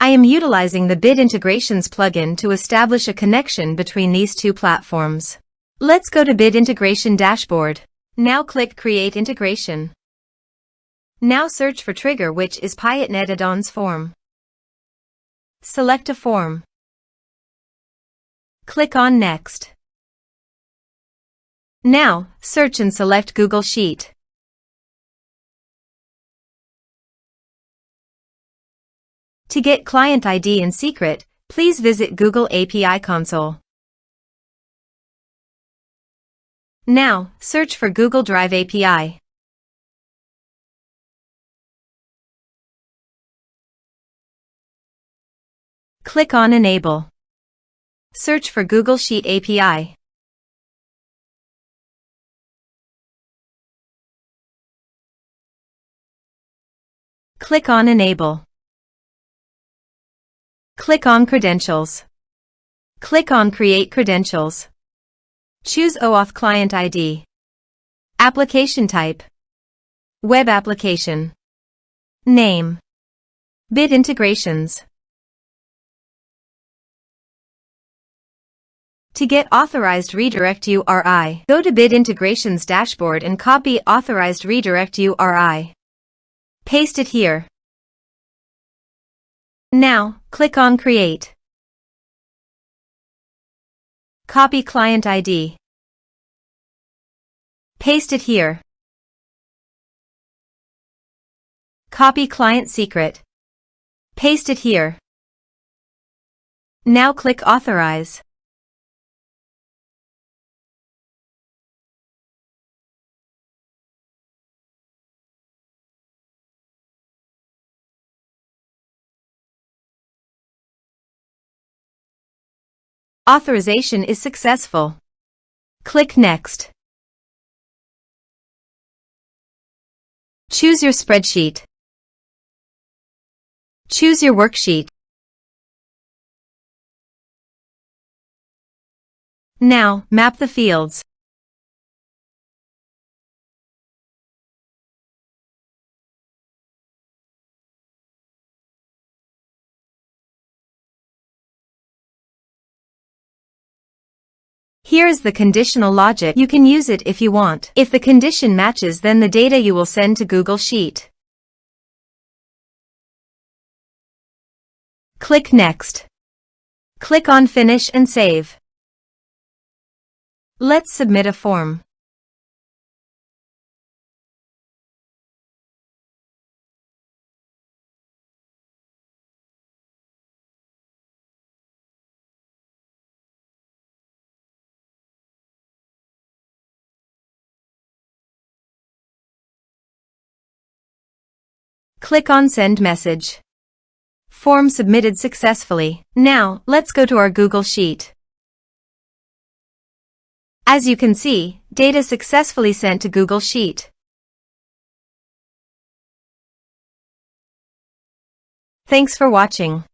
I am utilizing the Bit Integrations plugin to establish a connection between these two platforms. Let's go to Bit Integration Dashboard. Now click Create Integration. Now search for trigger, which is Piotnet Addons form. Select a form. Click on Next. Now, search and select Google Sheet. To get client ID and secret, please visit Google API Console. Now, search for Google Drive API. Click on Enable. Search for Google Sheet API. Click on Enable. Click on Credentials. Click on Create Credentials. Choose OAuth Client ID. Application type. Web application. Name. Bit Integrations. To get authorized redirect URI, go to Bit Integrations Dashboard and copy authorized redirect URI. Paste it here. Now, click on Create. Copy client ID. Paste it here. Copy client secret. Paste it here. Now click Authorize. Authorization is successful. Click Next. Choose your spreadsheet. Choose your worksheet. Now, map the fields. Here is the conditional logic. You can use it if you want. If the condition matches, then the data you will send to Google Sheet. Click Next. Click on Finish and Save. Let's submit a form. Click on Send Message. Form submitted successfully. Now, let's go to our Google Sheet. As you can see, data successfully sent to Google Sheet. Thanks for watching.